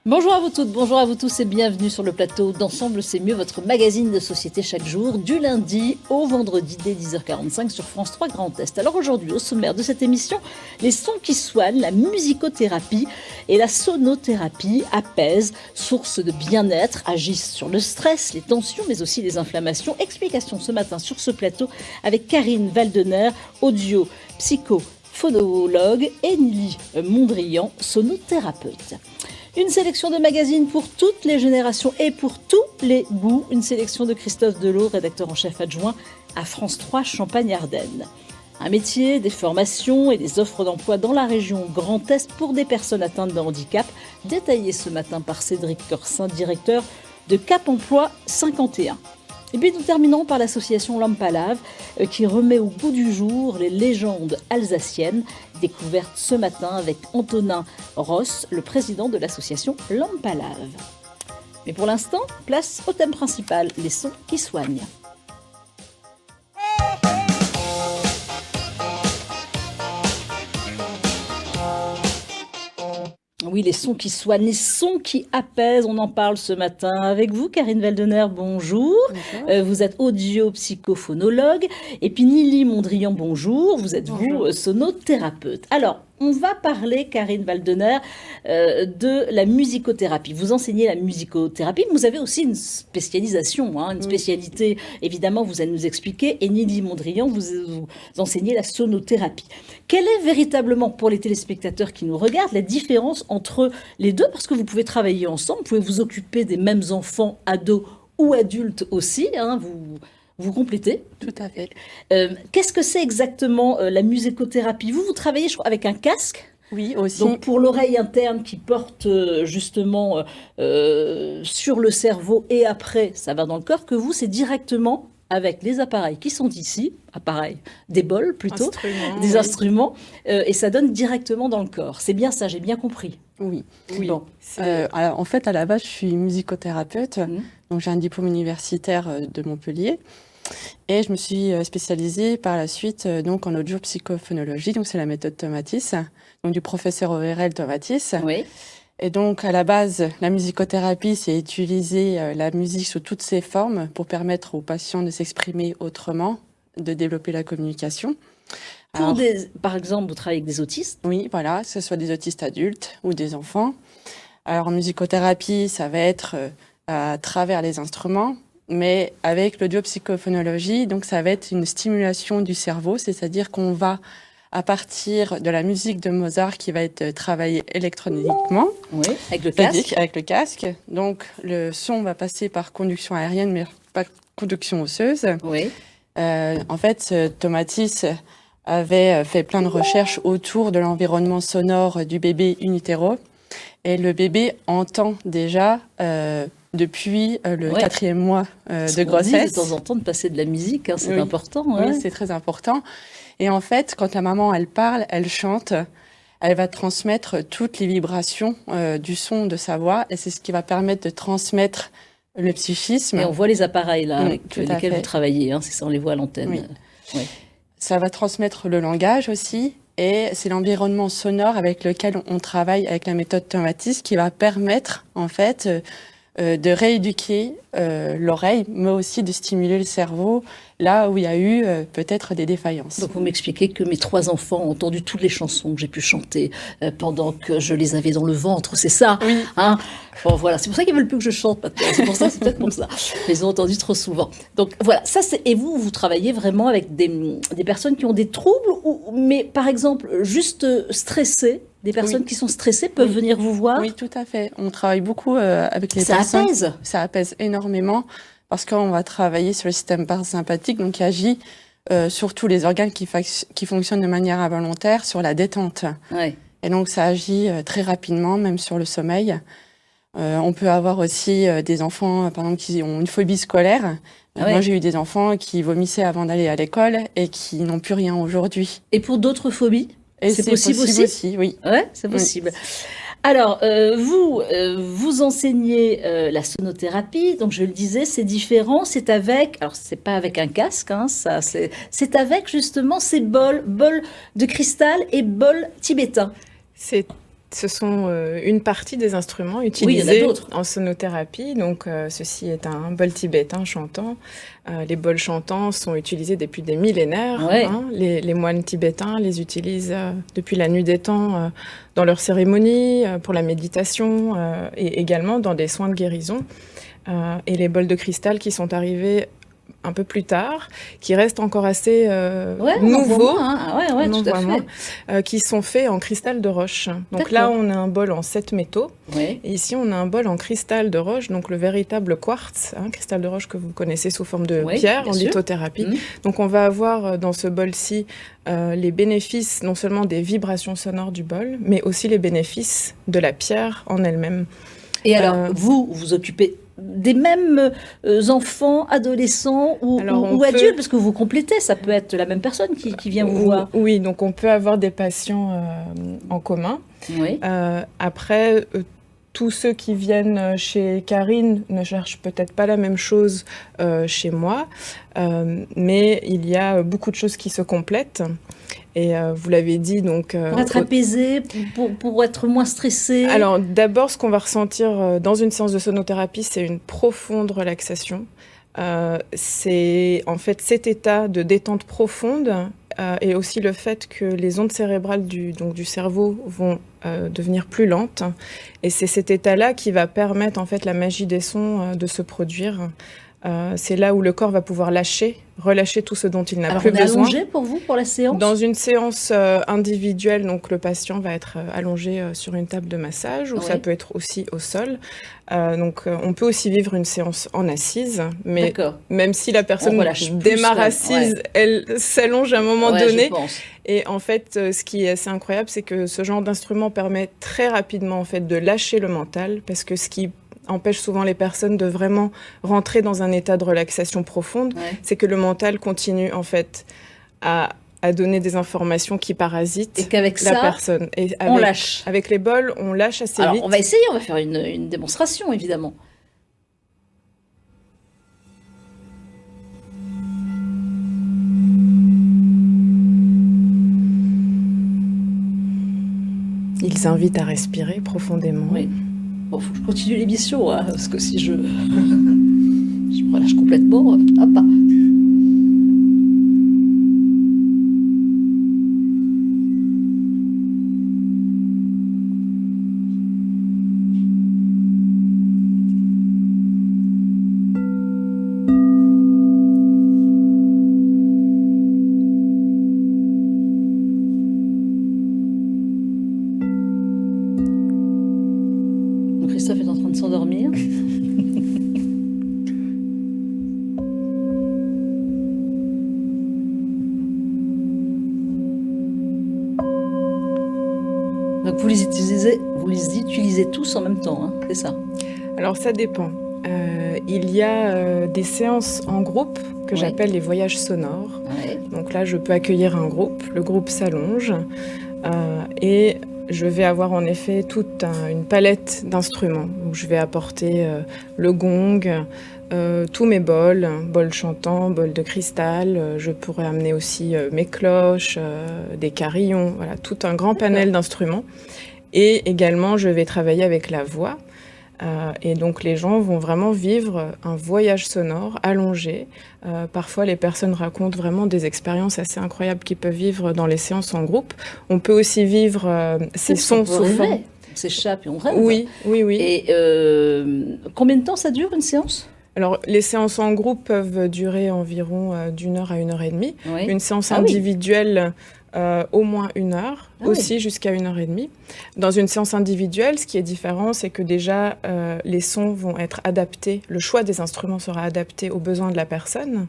Bonjour à vous toutes, bonjour à vous tous et bienvenue sur le plateau d'Ensemble c'est mieux, votre magazine de société chaque jour, du lundi au vendredi dès 10h45 sur France 3 Grand Est. Alors aujourd'hui, au sommaire de cette émission, les sons qui soignent, la musicothérapie et la sonothérapie apaisent, source de bien-être, agissent sur le stress, les tensions mais aussi les inflammations. Explication ce matin sur ce plateau avec Karine Valdener, audio, psycho, phonologue et Nili Mondrian, sonothérapeute. Une sélection de magazines pour toutes les générations et pour tous les goûts. Une sélection de Christophe Delot, rédacteur en chef adjoint à France 3 Champagne-Ardenne. Un métier, des formations et des offres d'emploi dans la région Grand Est pour des personnes atteintes de handicap, détaillé ce matin par Cédric Corsin, directeur de Cap Emploi 51. Et puis nous terminons par l'association Lampalave qui remet au goût du jour les légendes alsaciennes, découvertes ce matin avec Antonin Ross, le président de l'association Lampalave. Mais pour l'instant, place au thème principal, les sons qui soignent. Oui, les sons qui soignent, les sons qui apaisent, on en parle ce matin avec vous. Karine Valdener, bonjour. Vous êtes audio-psychophonologue. Et puis Nili Mondrian, bonjour. Vous êtes vous sonothérapeute. Alors, on va parler, Karine Valdener, de la musicothérapie. Vous enseignez la musicothérapie, mais vous avez aussi une spécialisation, une spécialité. Évidemment, vous allez nous expliquer. Et Nili Mondrian, vous enseignez la sonothérapie. Quelle est véritablement, pour les téléspectateurs qui nous regardent, la différence entre les deux? Parce que vous pouvez travailler ensemble, vous pouvez vous occuper des mêmes enfants, ados ou adultes aussi, vous complétez. Tout à fait. Qu'est-ce que c'est exactement la musicothérapie? Vous travaillez, je crois, avec un casque? Oui, aussi. Donc pour l'oreille interne qui porte justement sur le cerveau et après ça va dans le corps, que vous, c'est directement avec les appareils qui sont ici, des bols plutôt, des instruments, et ça donne directement dans le corps. C'est bien ça, j'ai bien compris. Oui. Bon. Alors, en fait, à la base, je suis musicothérapeute, donc j'ai un diplôme universitaire de Montpellier, et je me suis spécialisée par la suite donc en audio-psychophonologie, donc c'est la méthode Tomatis, donc du professeur ORL Tomatis. Oui. Et donc, à la base, la musicothérapie, c'est utiliser la musique sous toutes ses formes pour permettre aux patients de s'exprimer autrement, de développer la communication. Par exemple, vous travaillez avec des autistes? Oui, voilà, que ce soit des autistes adultes ou des enfants. Alors, en musicothérapie, ça va être à travers les instruments, mais avec l'audio-psychophonologie, donc ça va être une stimulation du cerveau, c'est-à-dire qu'on va à partir de la musique de Mozart qui va être travaillée électroniquement. Oui, avec le casque. Avec le casque. Donc, le son va passer par conduction aérienne, mais pas conduction osseuse. Oui. En fait, Tomatis avait fait plein de recherches autour de l'environnement sonore du bébé in utero. Et le bébé entend déjà depuis le 4e mois de grossesse. De temps en temps de passer de la musique, c'est important. Oui, c'est très important. Et en fait, quand la maman, elle parle, elle chante, elle va transmettre toutes les vibrations du son de sa voix. Et c'est ce qui va permettre de transmettre le psychisme. Et on voit les appareils là, avec lesquels vous travaillez, c'est ça, on les voit à l'antenne. Oui. Oui. Ça va transmettre le langage aussi. Et c'est l'environnement sonore avec lequel on travaille avec la méthode Tomatis qui va permettre, en fait, de rééduquer l'oreille, mais aussi de stimuler le cerveau là où il y a eu peut-être des défaillances. Donc vous m'expliquez que mes 3 enfants ont entendu toutes les chansons que j'ai pu chanter pendant que je les avais dans le ventre, c'est ça? Oui. Bon voilà, c'est pour ça qu'ils veulent plus que je chante maintenant. C'est pour ça, c'est peut-être pour ça. Ils les ont entendu trop souvent. Donc voilà, ça c'est. Et vous travaillez vraiment avec des personnes qui ont des troubles mais par exemple juste stressées. Des personnes qui sont stressées peuvent venir vous voir? Oui, tout à fait. On travaille beaucoup avec les personnes. Ça apaise? Ça apaise énormément parce qu'on va travailler sur le système parasympathique, donc qui agit sur tous les organes qui fonctionnent de manière involontaire, sur la détente. Ouais. Et donc, ça agit très rapidement, même sur le sommeil. On peut avoir aussi des enfants, par exemple, qui ont une phobie scolaire. Moi, j'ai eu des enfants qui vomissaient avant d'aller à l'école et qui n'ont plus rien aujourd'hui. Et pour d'autres phobies? Et c'est possible aussi, oui. Ouais, c'est possible. Alors, vous enseignez la sonothérapie, donc je le disais, c'est différent, c'est avec, alors c'est pas avec un casque, hein, ça, c'est avec justement ces bols de cristal et bols tibétains. Ce sont une partie des instruments Oui, il y en a utilisés d'autres. en sonothérapie. Donc, ceci est un bol tibétain chantant. Les bols chantants sont utilisés depuis des millénaires. Ouais. Hein. Les moines tibétains les utilisent depuis la nuit des temps dans leurs cérémonies, pour la méditation et également dans des soins de guérison. Et les bols de cristal qui sont arrivés un peu plus tard, qui restent encore assez nouveaux, qui sont faits en cristal de roche. Donc là, on a un bol en 7 métaux, et ici, on a un bol en cristal de roche, donc le véritable quartz, cristal de roche que vous connaissez sous forme de pierre en lithothérapie. Donc on va avoir dans ce bol-ci les bénéfices non seulement des vibrations sonores du bol, mais aussi les bénéfices de la pierre en elle-même. Et alors, vous vous occupez des mêmes enfants, adolescents ou adultes, parce que vous complétez, ça peut être la même personne qui vient vous voir. Oui, donc on peut avoir des patients en commun. Oui. Après, tous ceux qui viennent chez Karine ne cherchent peut-être pas la même chose chez moi, mais il y a beaucoup de choses qui se complètent. Et vous l'avez dit, donc... pour être apaisé, pour être moins stressé. Alors, d'abord, ce qu'on va ressentir dans une séance de sonothérapie, c'est une profonde relaxation. C'est en fait cet état de détente profonde et aussi le fait que les ondes cérébrales du cerveau vont devenir plus lentes. Et c'est cet état-là qui va permettre en fait la magie des sons de se produire. C'est là où le corps va pouvoir relâcher tout ce dont il n'a plus besoin. Alors, on est allongé pour vous, pour la séance ? Dans une séance individuelle, donc le patient va être allongé sur une table de massage, ou ça peut être aussi au sol. Donc on peut aussi vivre une séance en assise, mais même si la personne démarre assise, elle s'allonge à un moment donné. Je pense. Et en fait, ce qui est assez incroyable, c'est que ce genre d'instrument permet très rapidement en fait, de lâcher le mental, parce que ce qui empêche souvent les personnes de vraiment rentrer dans un état de relaxation profonde, c'est que le mental continue en fait à donner des informations qui parasitent la personne. Et on lâche. Avec les bols, on lâche assez vite. On va essayer, on va faire une démonstration évidemment. Ils invitent à respirer profondément. Oui. Bon, faut que je continue l'émission, parce que si je me relâche complètement, hop. Christophe est en train de s'endormir. Donc vous les utilisez tous en même temps, c'est ça? Alors ça dépend. Il y a des séances en groupe que j'appelle les voyages sonores. Donc là, je peux accueillir un groupe. Le groupe s'allonge et je vais avoir en effet toute une palette d'instruments. Donc, je vais apporter le gong, tous mes bols chantants, bols de cristal. Je pourrais amener aussi mes cloches, des carillons, voilà, tout un grand panel d'instruments. Et également, je vais travailler avec la voix. Et donc les gens vont vraiment vivre un voyage sonore allongé. Parfois les personnes racontent vraiment des expériences assez incroyables qu'ils peuvent vivre dans les séances en groupe. On peut aussi vivre ces sons sous forme... On s'échappe et on rêve. Oui. Et combien de temps ça dure une séance ? Alors, les séances en groupe peuvent durer environ d'1 heure à 1 heure et demie. Une séance individuelle, au moins 1 heure, jusqu'à 1 heure et demie. Dans une séance individuelle, ce qui est différent, c'est que déjà, les sons vont être adaptés, le choix des instruments sera adapté aux besoins de la personne.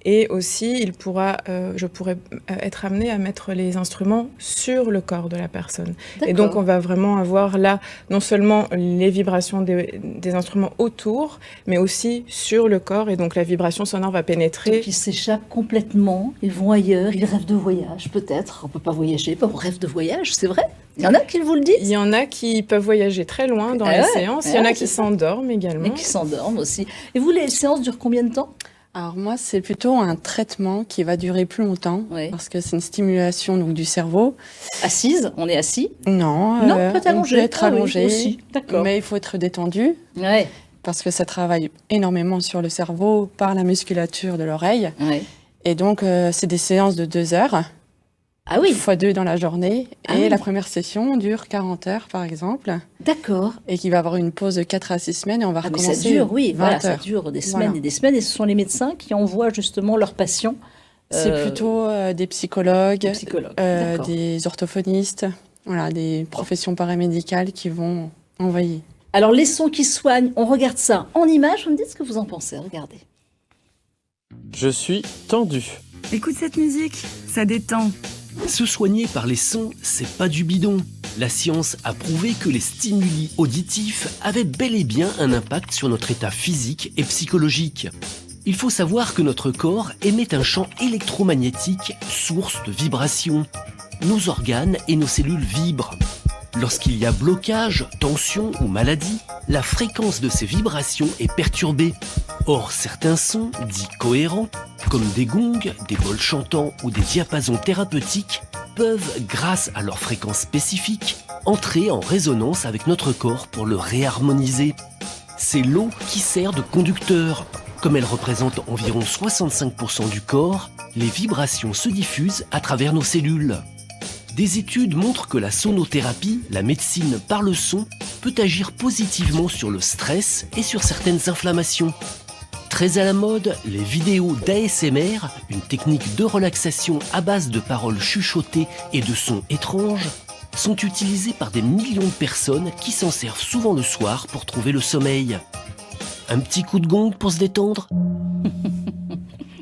Et aussi, je pourrais être amenée à mettre les instruments sur le corps de la personne. Et donc, on va vraiment avoir là, non seulement les vibrations des instruments autour, mais aussi sur le corps. Et donc, la vibration sonore va pénétrer. Donc, ils s'échappent complètement, ils vont ailleurs, ils rêvent de voyage, peut-être. On ne peut pas voyager, on rêve de voyage, c'est vrai? Il y en a qui vous le disent? Il y en a qui peuvent voyager très loin dans les séances. Il y en a qui s'endorment également. Et qui s'endorment aussi. Et vous, les séances durent combien de temps? Alors moi, c'est plutôt un traitement qui va durer plus longtemps, parce que c'est une stimulation donc, du cerveau. Assise? On est assis? Non, peut-être allongé. On peut être allongé, aussi. D'accord. Mais il faut être détendu, parce que ça travaille énormément sur le cerveau par la musculature de l'oreille. Et donc, c'est des séances de 2 heures. Ah oui. Fois 2 dans la journée. Et la première session dure 40 heures, par exemple. D'accord. Et qui va avoir une pause de 4 à 6 semaines et on va recommencer. Mais ça dure, 20 heures. Ça dure des semaines et des semaines. Et ce sont les médecins qui envoient justement leurs patients. C'est plutôt des psychologues, des orthophonistes, des professions paramédicales qui vont envoyer. Alors, les sons qui soignent, on regarde ça en images. Vous me dites ce que vous en pensez. Regardez. Je suis tendu. Écoute cette musique, ça détend. Se soigner par les sons, c'est pas du bidon. La science a prouvé que les stimuli auditifs avaient bel et bien un impact sur notre état physique et psychologique. Il faut savoir que notre corps émet un champ électromagnétique, source de vibrations. Nos organes et nos cellules vibrent. Lorsqu'il y a blocage, tension ou maladie, la fréquence de ces vibrations est perturbée. Or, certains sons, dits cohérents, comme des gongs, des bols chantants ou des diapasons thérapeutiques, peuvent, grâce à leur fréquence spécifique, entrer en résonance avec notre corps pour le réharmoniser. C'est l'eau qui sert de conducteur. Comme elle représente environ 65% du corps, les vibrations se diffusent à travers nos cellules. Des études montrent que la sonothérapie, la médecine par le son, peut agir positivement sur le stress et sur certaines inflammations. Très à la mode, les vidéos d'ASMR, une technique de relaxation à base de paroles chuchotées et de sons étranges, sont utilisées par des millions de personnes qui s'en servent souvent le soir pour trouver le sommeil. Un petit coup de gong pour se détendre ?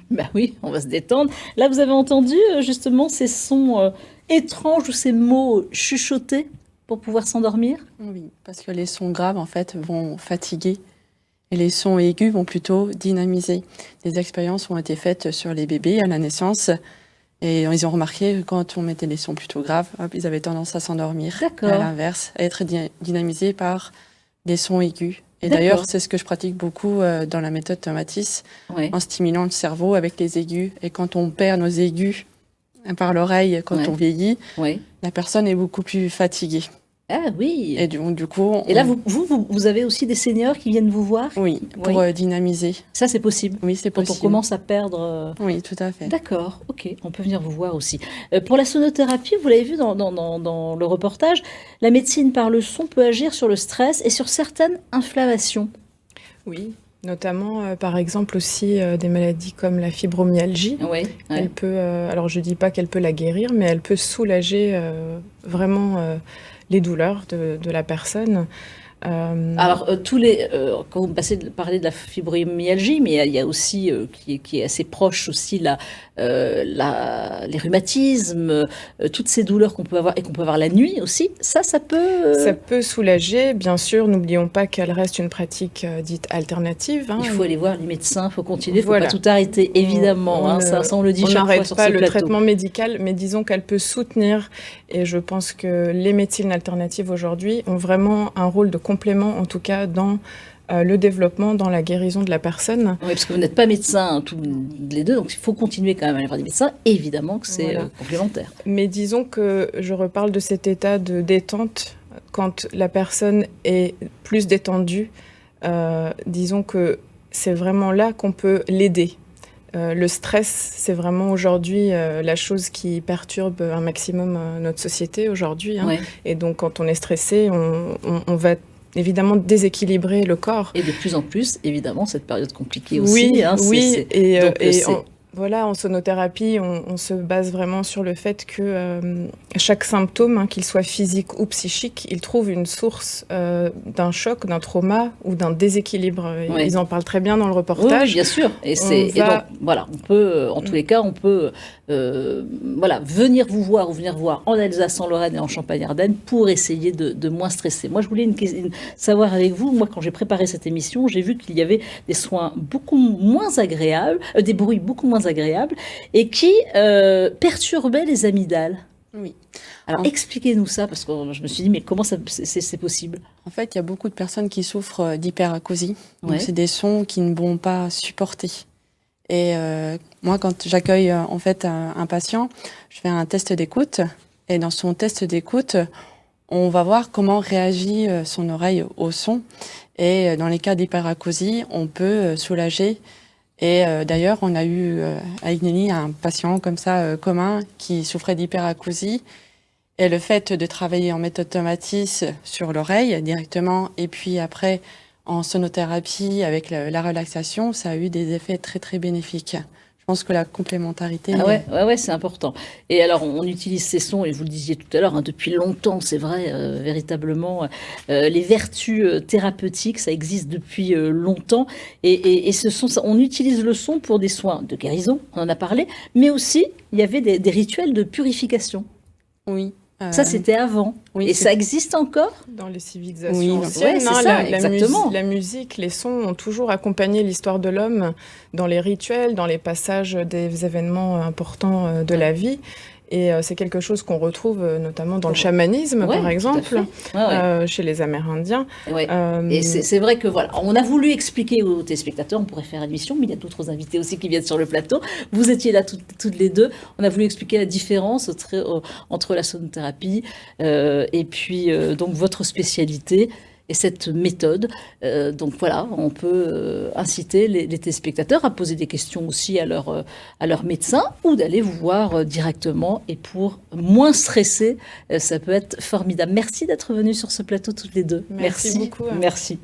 Ben oui, on va se détendre. Là, vous avez entendu justement ces sons étranges ou ces mots chuchotés pour pouvoir s'endormir? Oui, parce que les sons graves, en fait, vont fatiguer et les sons aigus vont plutôt dynamiser. Des expériences ont été faites sur les bébés à la naissance et ils ont remarqué que quand on mettait des sons plutôt graves, ils avaient tendance à s'endormir. D'accord. À l'inverse, à être dynamisés par des sons aigus. Et d'ailleurs, c'est ce que je pratique beaucoup dans la méthode Tomatis, en stimulant le cerveau avec les aigus. Et quand on perd nos aigus par l'oreille, quand on vieillit, la personne est beaucoup plus fatiguée. Ah oui. Et du coup... Et là, vous avez aussi des seniors qui viennent vous voir? Oui, pour dynamiser. Ça, c'est possible? Oui, c'est possible. Quand on commence à perdre... Oui, tout à fait. D'accord, ok. On peut venir vous voir aussi. Pour la sonothérapie, vous l'avez vu dans le reportage, la médecine par le son peut agir sur le stress et sur certaines inflammations. Oui, notamment, par exemple, aussi des maladies comme la fibromyalgie. Elle peut, alors je ne dis pas qu'elle peut la guérir, mais elle peut soulager vraiment les douleurs de la personne. Alors, quand vous parlez de la fibromyalgie, mais il y a aussi, qui est assez proche aussi, les rhumatismes, toutes ces douleurs qu'on peut avoir et qu'on peut avoir la nuit aussi, ça peut... Ça peut soulager, bien sûr. N'oublions pas qu'elle reste une pratique dite alternative. Il faut aller voir les médecins, il faut continuer, il ne faut pas tout arrêter, évidemment. Ça, on le dit chaque fois sur ce plateau. On n'arrête pas le traitement médical, mais disons qu'elle peut soutenir. Et je pense que les médecines alternatives aujourd'hui ont vraiment un rôle de complément, en tout cas, dans le développement, dans la guérison de la personne. Oui, parce que vous n'êtes pas médecins tous les deux, donc il faut continuer quand même à aller voir des médecins. Évidemment que c'est complémentaire. Mais disons que je reparle de cet état de détente quand la personne est plus détendue. Disons que c'est vraiment là qu'on peut l'aider. Le stress, c'est vraiment aujourd'hui la chose qui perturbe un maximum notre société aujourd'hui. Et donc, quand on est stressé, on va évidemment déséquilibrer le corps. Et de plus en plus, évidemment, cette période compliquée aussi. Voilà, en sonothérapie, on se base vraiment sur le fait que chaque symptôme, qu'il soit physique ou psychique, il trouve une source d'un choc, d'un trauma ou d'un déséquilibre. Ils en parlent très bien dans le reportage. Oui, bien sûr. Et donc, voilà, on peut, en tous les cas, on peut venir vous voir ou venir voir en Alsace, en Lorraine et en Champagne-Ardenne pour essayer de moins stresser. Moi, je voulais savoir avec vous, moi, quand j'ai préparé cette émission, j'ai vu qu'il y avait des soins beaucoup moins agréables, des bruits beaucoup moins agréables et qui perturbaient les amygdales. Oui. Alors expliquez-nous ça, parce que je me suis dit, mais comment c'est possible? En fait, il y a beaucoup de personnes qui souffrent d'hyperacousie. Ouais. Donc, c'est des sons qui ne vont pas supporter. Et moi, quand j'accueille en fait un patient, je fais un test d'écoute. Et dans son test d'écoute, on va voir comment réagit son oreille au son. Et dans les cas d'hyperacousie, on peut soulager. Et d'ailleurs, on a eu à Igneny un patient comme ça commun qui souffrait d'hyperacousie. Et le fait de travailler en méthode Tomatis sur l'oreille directement, et puis après en sonothérapie avec la relaxation, ça a eu des effets très très bénéfiques. Je pense que la complémentarité... Ah ouais, c'est important. Et alors, on utilise ces sons, et vous le disiez tout à l'heure, depuis longtemps, c'est vrai, véritablement, les vertus thérapeutiques, ça existe depuis longtemps. Et on utilise le son pour des soins de guérison, on en a parlé, mais aussi, il y avait des rituels de purification. Oui. Ça, c'était avant. Oui, et ça existe encore? Dans les civilisations anciennes, c'est ça, exactement. La musique, les sons ont toujours accompagné l'histoire de l'homme dans les rituels, dans les passages des événements importants de la vie. Et c'est quelque chose qu'on retrouve notamment dans le chamanisme, par exemple, chez les Amérindiens. Ouais. Et c'est vrai que voilà, on a voulu expliquer aux téléspectateurs, on pourrait faire une émission, mais il y a d'autres invités aussi qui viennent sur le plateau. Vous étiez là toutes les deux. On a voulu expliquer la différence entre la sonothérapie et puis donc votre spécialité. Et cette méthode, donc voilà, on peut inciter les téléspectateurs à poser des questions aussi à leur médecin ou d'aller vous voir directement. Et pour moins stresser, ça peut être formidable. Merci d'être venus sur ce plateau toutes les deux. Merci beaucoup. Merci.